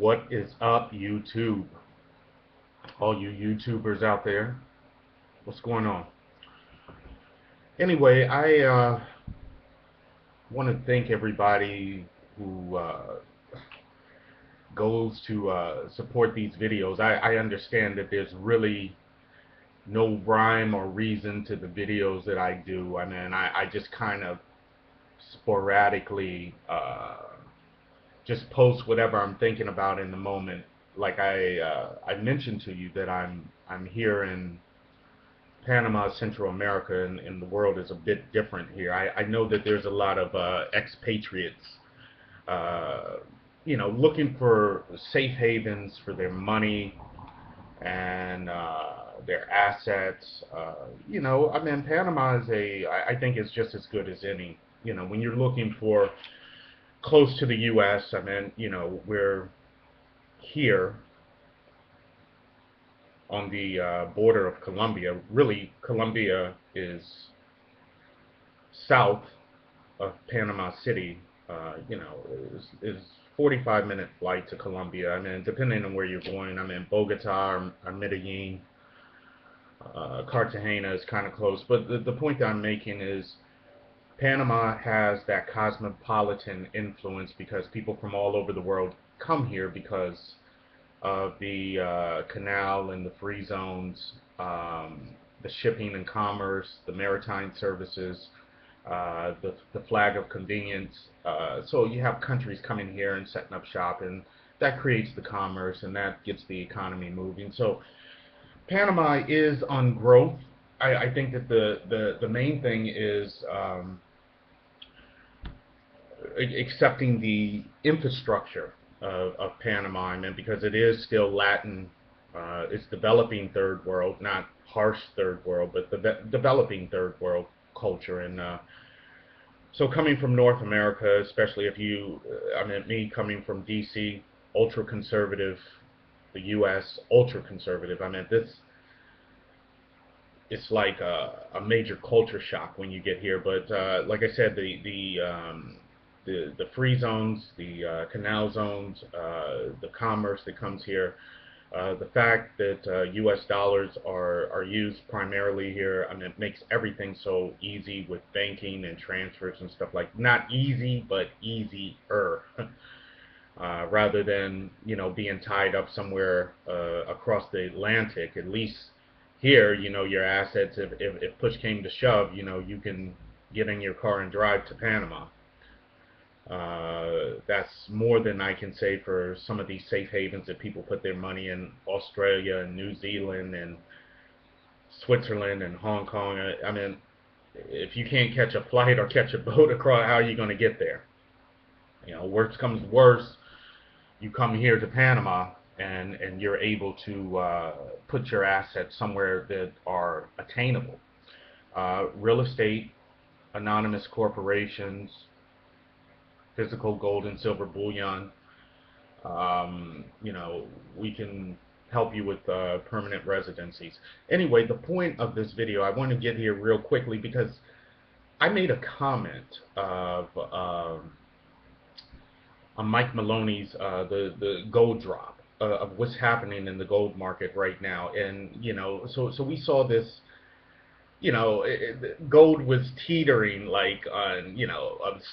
What is up, YouTube? All you YouTubers out there, what's going on? Anyway, I want to thank everybody who goes to support these videos. I understand that there's really no rhyme or reason to the videos that I do. I mean, I just kind of sporadically just post whatever I'm thinking about in the moment. Like I mentioned to you that I'm here in Panama, Central America, and the world is a bit different here. I know that there's a lot of expatriates, uh, looking for safe havens for their money and their assets. I mean, Panama is I think it's just as good as any. When you're looking for close to the U.S., I mean, we're here on the border of Colombia. Really, Colombia is south of Panama City. Is 45-minute flight to Colombia. I mean, depending on where you're going. I'm in Bogota or Medellin. Cartagena is kind of close. But the point that I'm making is Panama has that cosmopolitan influence because people from all over the world come here because of the canal and the free zones, the shipping and commerce, the maritime services, the flag of convenience. So you have countries coming here and setting up shop, and that creates the commerce and that gets the economy moving. So Panama is on growth. I think that the main thing is accepting the infrastructure of Panama, I mean, because it is still Latin, it's developing third world, not harsh third world, but the developing third world culture. And so coming from North America, especially if you, I mean, me coming from DC, ultra conservative, the U.S. ultra conservative, I mean, it's like a major culture shock when you get here. But like I said, the free zones, the canal zones, the commerce that comes here, the fact that U.S. dollars are used primarily here, I mean, it makes everything so easy with banking and transfers and stuff like not easy, but easier. Rather than being tied up somewhere across the Atlantic. At least here, your assets, if push came to shove, you can get in your car and drive to Panama. That's more than I can say for some of these safe havens that people put their money in, Australia and New Zealand and Switzerland and Hong Kong. I mean, if you can't catch a flight or catch a boat across, how are you going to get there? Worst comes worse, you come here to Panama and you're able to put your assets somewhere that are attainable. Real estate, anonymous corporations, physical gold and silver bullion. We can help you with permanent residencies. Anyway, the point of this video, I want to get here real quickly because I made a comment of on Mike Maloney's the gold drop of what's happening in the gold market right now, and so we saw this. Gold was teetering like on,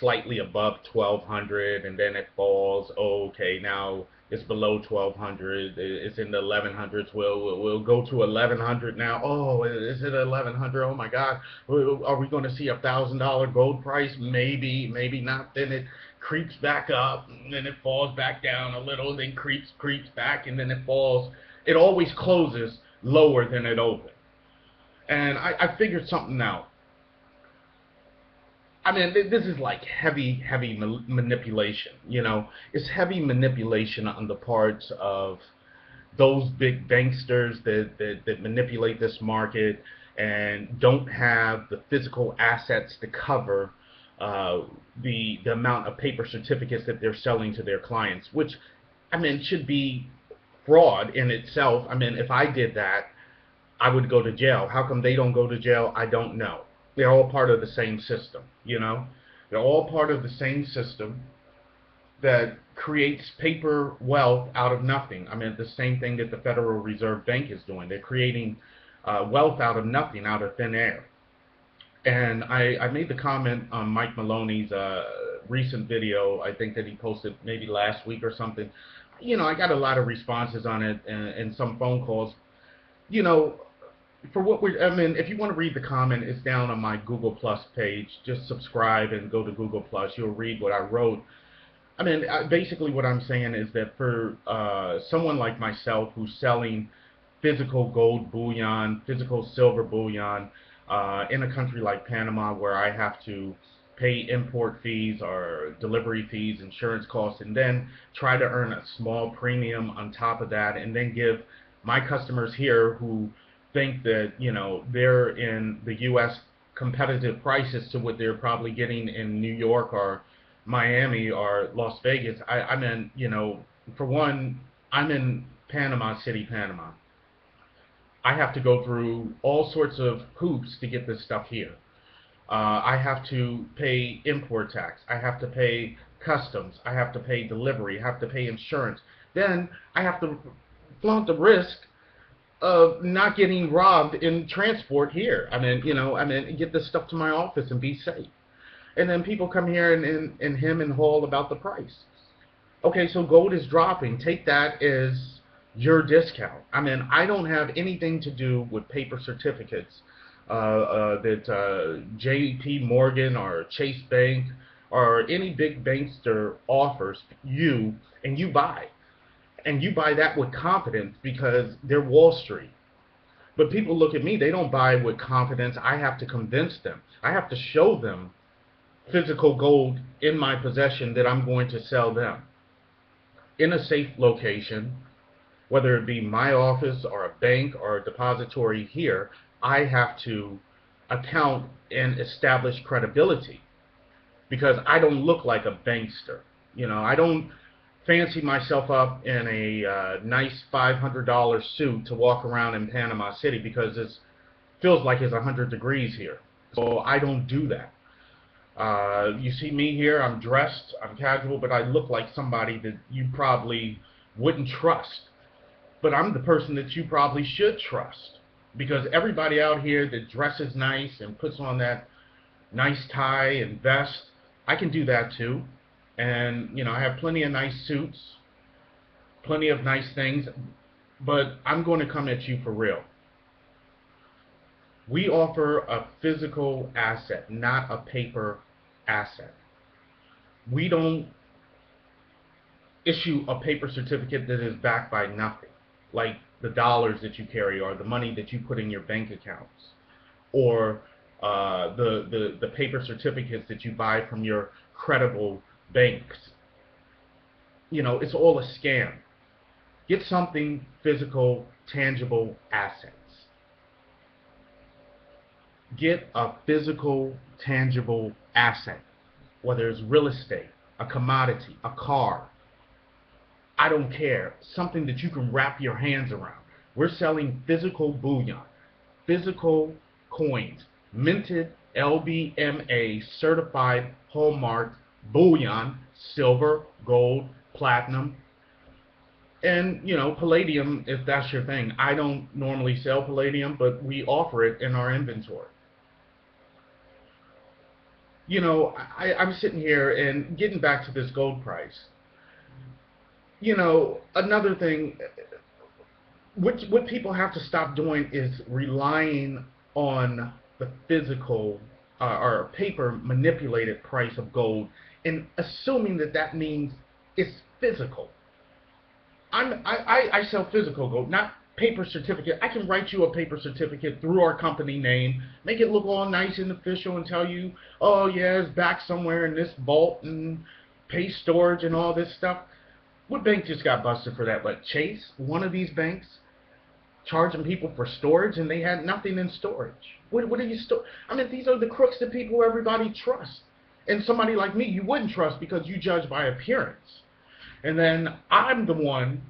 slightly above 1200, and then it falls. Oh, okay, now it's below 1200. It's in the 1100s. We'll go to 1100 now. Oh, is it 1100? Oh my God, are we going to see $1,000 gold price? Maybe, maybe not. Then it creeps back up, and then it falls back down a little, then creeps back, and then it falls. It always closes lower than it opens. And I figured something out. I mean, this is like heavy manipulation. It's heavy manipulation on the parts of those big banksters that manipulate this market and don't have the physical assets to cover the amount of paper certificates that they're selling to their clients, which, I mean, should be fraud in itself. I mean, if I did that, I would go to jail. How come they don't go to jail? I don't know. They're all part of the same system. They're all part of the same system. that creates paper wealth out of nothing. I mean, the same thing that the Federal Reserve Bank is doing. They're creating wealth out of nothing, out of thin air. And I made the comment on Mike Maloney's recent video, I think that he posted maybe last week or something. You know, I got a lot of responses on it and some phone calls. You know, for what I mean, if you want to read the comment, it's down on my Google Plus page. Just subscribe and go to Google Plus. You'll read what I wrote. I mean, basically what I'm saying is that for someone like myself who's selling physical gold bullion, physical silver bullion, in a country like Panama where I have to pay import fees or delivery fees, insurance costs, and then try to earn a small premium on top of that, and then give my customers here who think that, you know, they're in the U.S. competitive prices to what they're probably getting in New York or Miami or Las Vegas. I mean, you know, for one, I'm in Panama City, Panama. I have to go through all sorts of hoops to get this stuff here. I have to pay import tax. I have to pay customs. I have to pay delivery. I have to pay insurance. Then I have to flaunt the risk of not getting robbed in transport here. I mean, you know, I mean, get this stuff to my office and be safe. And then people come here and hem and haw about the price. Okay, so gold is dropping. Take that as your discount. I mean, I don't have anything to do with paper certificates that J.P. Morgan or Chase Bank or any big bankster offers you, and you buy. And you buy that with confidence because they're Wall Street. But people look at me, they don't buy with confidence. I have to convince them. I have to show them physical gold in my possession that I'm going to sell them in a safe location, whether it be my office or a bank or a depository here. I have to account and establish credibility because I don't look like a bankster. You know, I don't fancy myself up in a nice $500 suit to walk around in Panama City because it feels like it's 100 degrees here. So I don't do that. You see me here, I'm dressed, I'm casual, but I look like somebody that you probably wouldn't trust. But I'm the person that you probably should trust. Because everybody out here that dresses nice and puts on that nice tie and vest, I can do that too. And, you know, I have plenty of nice suits, plenty of nice things, but I'm going to come at you for real. We offer a physical asset, not a paper asset. We don't issue a paper certificate that is backed by nothing, like the dollars that you carry or the money that you put in your bank accounts, or the paper certificates that you buy from your credible banks. You know, it's all a scam. Get something physical, tangible assets. Get a physical, tangible asset, whether it's real estate, a commodity, a car. I don't care. Something that you can wrap your hands around. We're selling physical bullion, physical coins, minted LBMA certified hallmark bullion, silver, gold, platinum, and, you know, palladium if that's your thing. I don't normally sell palladium, but we offer it in our inventory. You know, I'm sitting here and getting back to this gold price. You know, another thing, what people have to stop doing is relying on the physical or paper manipulated price of gold and assuming that that means it's physical. I sell physical gold, not paper certificate. I can write you a paper certificate through our company name, make it look all nice and official, and tell you, oh yeah, it's back somewhere in this vault and pay storage and all this stuff. What bank just got busted for that? But Chase, one of these banks, charging people for storage, and they had nothing in storage. What are you store? I mean, these are the crooks that people, everybody trusts. And somebody like me, you wouldn't trust because you judge by appearance. And then I'm the one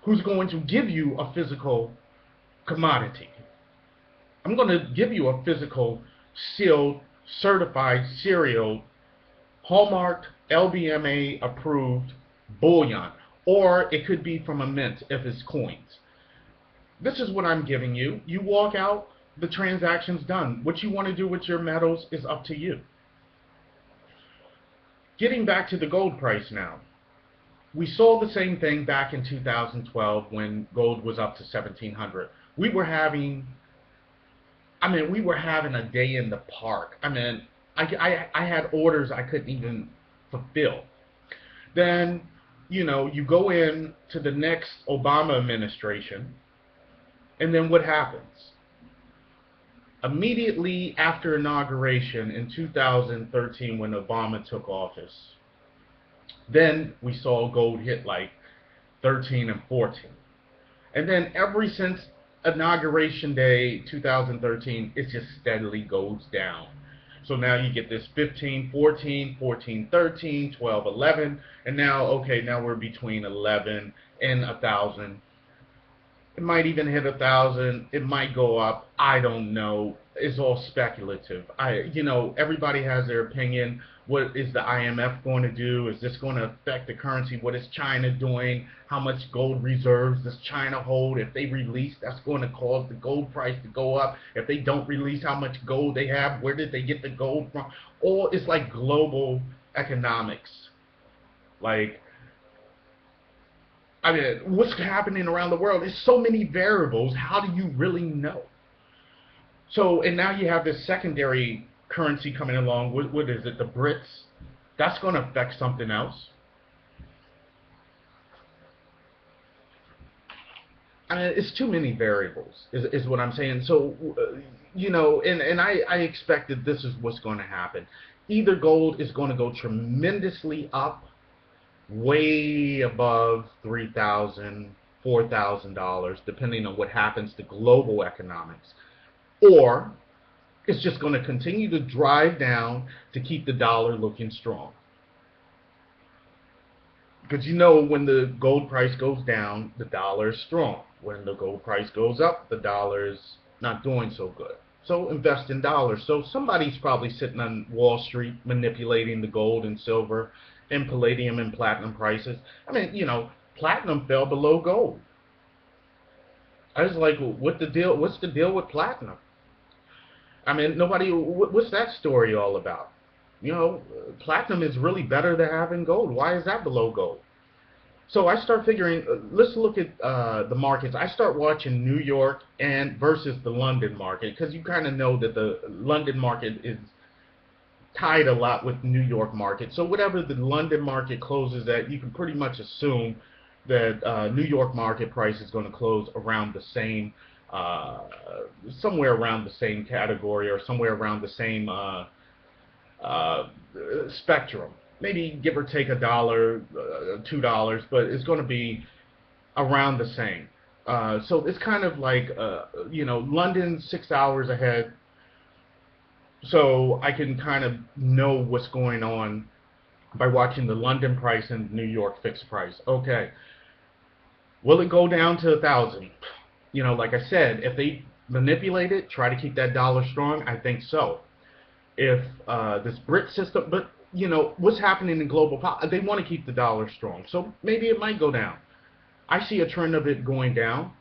who's going to give you a physical commodity. I'm going to give you a physical, sealed, certified, serial, hallmarked LBMA approved bullion, or it could be from a mint if it's coins. This is what I'm giving you. You walk out, the transaction's done. What you want to do with your metals is up to you. Getting back to the gold price now. We saw the same thing back in 2012 when gold was up to 1700. We were having a day in the park. I had orders I couldn't even fulfill. Then, you go in to the next Obama administration, and then what happens? Immediately after inauguration in 2013, when Obama took office, then we saw gold hit like 13 and 14. And then ever since inauguration day 2013, it just steadily goes down. So now you get this 15, 14, 14, 13, 12, 11, and now, okay, now we're between 11 and 1,000. It might even hit 1,000. It might go up. I don't know. It's all speculative. Everybody has their opinion. What is the IMF going to do? Is this going to affect the currency? What is China doing? How much gold reserves does China hold? If they release, that's going to cause the gold price to go up. If they don't release how much gold they have, where did they get the gold from? All it's like global economics. What's happening around the world? There's so many variables. How do you really know? So, and now you have this secondary currency coming along. What is it? The Brits. That's going to affect something else. It's too many variables, is what I'm saying. So, and I expect that this is what's going to happen. Either gold is going to go tremendously up, way above $3,000, $4,000, depending on what happens to global economics, or it's just going to continue to drive down to keep the dollar looking strong. Because when the gold price goes down, the dollar is strong. When the gold price goes up, the dollar is not doing so good. So invest in dollars. So somebody's probably sitting on Wall Street manipulating the gold and silver and palladium and platinum prices. Platinum fell below gold. I was like, what's the deal with platinum? What's that story all about? Platinum is really better than having gold. Why is that below gold? So I start figuring, let's look at the markets. I start watching New York versus the London market, because you kind of know that the London market is tied a lot with New York market. So whatever the London market closes at, you can pretty much assume that New York market price is going to close around the same, somewhere around the same category, or somewhere around the same spectrum. Maybe give or take $1, $2, but it's going to be around the same. So it's kind of like, London's 6 hours ahead, so I can kind of know what's going on by watching the London price and New York fixed price. Okay, will it go down to 1,000? Like I said, if they manipulate it, try to keep that dollar strong, I think so. If this Brit system, but what's happening in global politics, they want to keep the dollar strong, so maybe it might go down. I see a trend of it going down.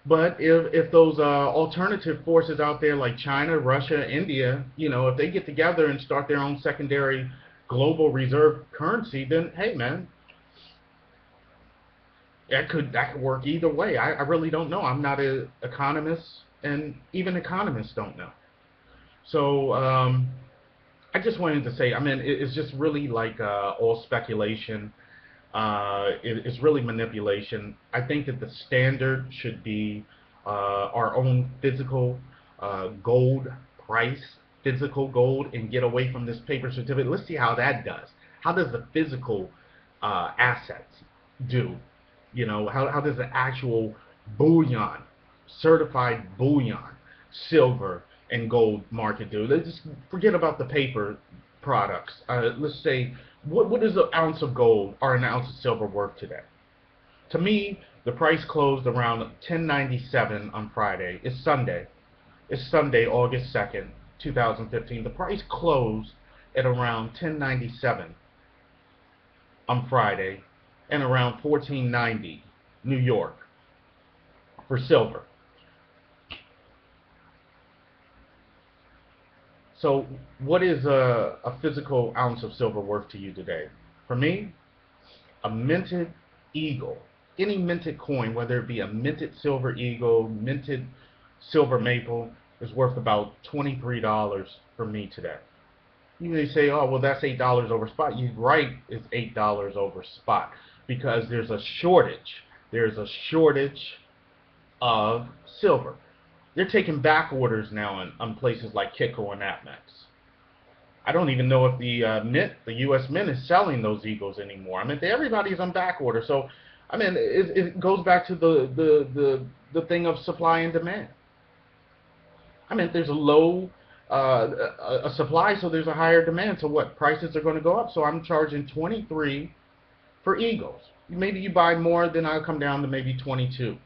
But if those alternative forces out there like China, Russia, India, if they get together and start their own secondary global reserve currency, then hey man, that could work either way. I really don't know. I'm not an economist, and even economists don't know. So I just wanted to say, it's just really like all speculation. It's really manipulation. I think that the standard should be our own physical gold price, physical gold, and get away from this paper certificate. Let's see how that does. How does the physical assets do? How does the actual bullion, certified bullion, silver and gold market do? Let's just forget about the paper products. Let's say, what is an ounce of gold or an ounce of silver worth today? To me, the price closed around 1097 on Friday. It's Sunday. It's Sunday, August 2nd, 2015. The price closed at around 1097. on Friday, and around 14.90 New York for silver. So what is a physical ounce of silver worth to you today? For me, a minted eagle, any minted coin, whether it be a minted silver eagle, minted silver maple, is worth about $23 for me today. You may say, oh, well, that's $8 over spot. You're right, it's $8 over spot because there's a shortage. There's a shortage of silver. They're taking back orders now on places like Kitco and APMEX. I don't even know if the U.S. Mint is selling those Eagles anymore. I mean, everybody's on back order. So, I mean, it goes back to the thing of supply and demand. I mean, if there's a low a supply, so there's a higher demand. So what? Prices are going to go up. So I'm charging 23 for Eagles. Maybe you buy more, then I'll come down to maybe 22.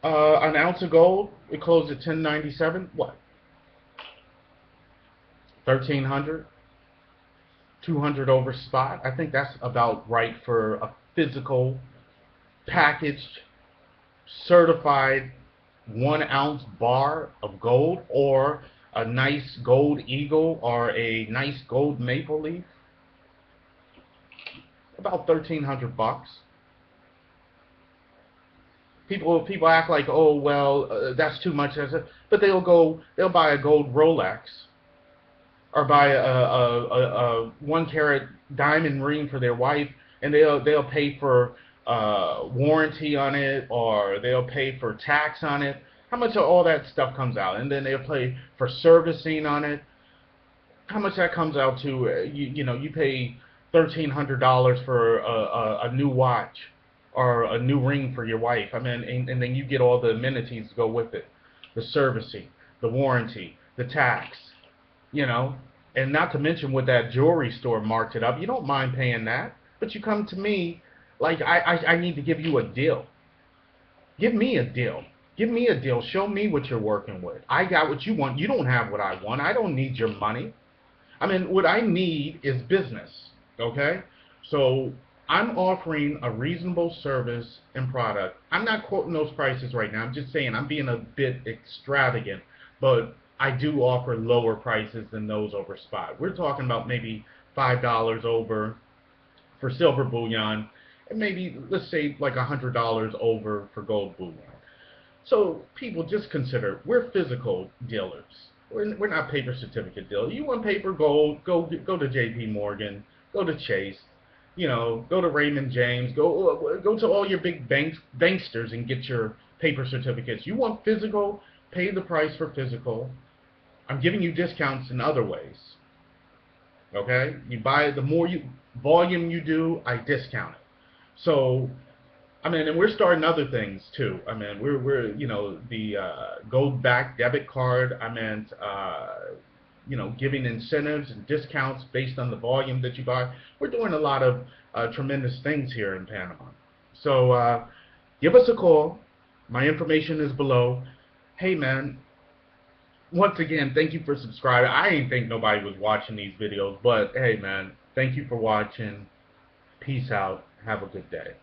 An ounce of gold, it closed at 10.97. What? 1,300, 200 over spot. I think that's about right for a physical, packaged, certified 1 ounce bar of gold, or a nice gold eagle, or a nice gold maple leaf. About 1,300 bucks. People act like, oh well, that's too much, but they'll buy a gold Rolex, or buy a 1 carat diamond ring for their wife, and they'll pay for warranty on it, or they'll pay for tax on it. How much of all that stuff comes out? And then they'll pay for servicing on it. How much that comes out to? You pay $1,300 for a new watch or a new ring for your wife. I mean, and then you get all the amenities to go with it: the servicing, the warranty, the tax. And not to mention what that jewelry store marked it up. You don't mind paying that, but you come to me like I need to give you a deal. Give me a deal. Give me a deal. Show me what you're working with. I got what you want. You don't have what I want. I don't need your money. I mean, what I need is business. Okay? So I'm offering a reasonable service and product. I'm not quoting those prices right now. I'm just saying I'm being a bit extravagant, but I do offer lower prices than those over spot. We're talking about maybe $5 over for silver bullion, and maybe, let's say, like $100 over for gold bullion. So people, just consider, we're physical dealers. We're not paper certificate dealers. You want paper gold, go to J.P. Morgan, go to Chase, go to Raymond James, go to all your big banksters and get your paper certificates. You want physical, pay the price for physical. I'm giving you discounts in other ways. Okay? You buy, the more volume you do, I discount it. So, I mean, and we're starting other things too. I mean, we're the gold back debit card. I meant giving incentives and discounts based on the volume that you buy. We're doing a lot of tremendous things here in Panama. So give us a call. My information is below. Hey man, once again, thank you for subscribing. I didn't think nobody was watching these videos, but hey man, thank you for watching. Peace out. Have a good day.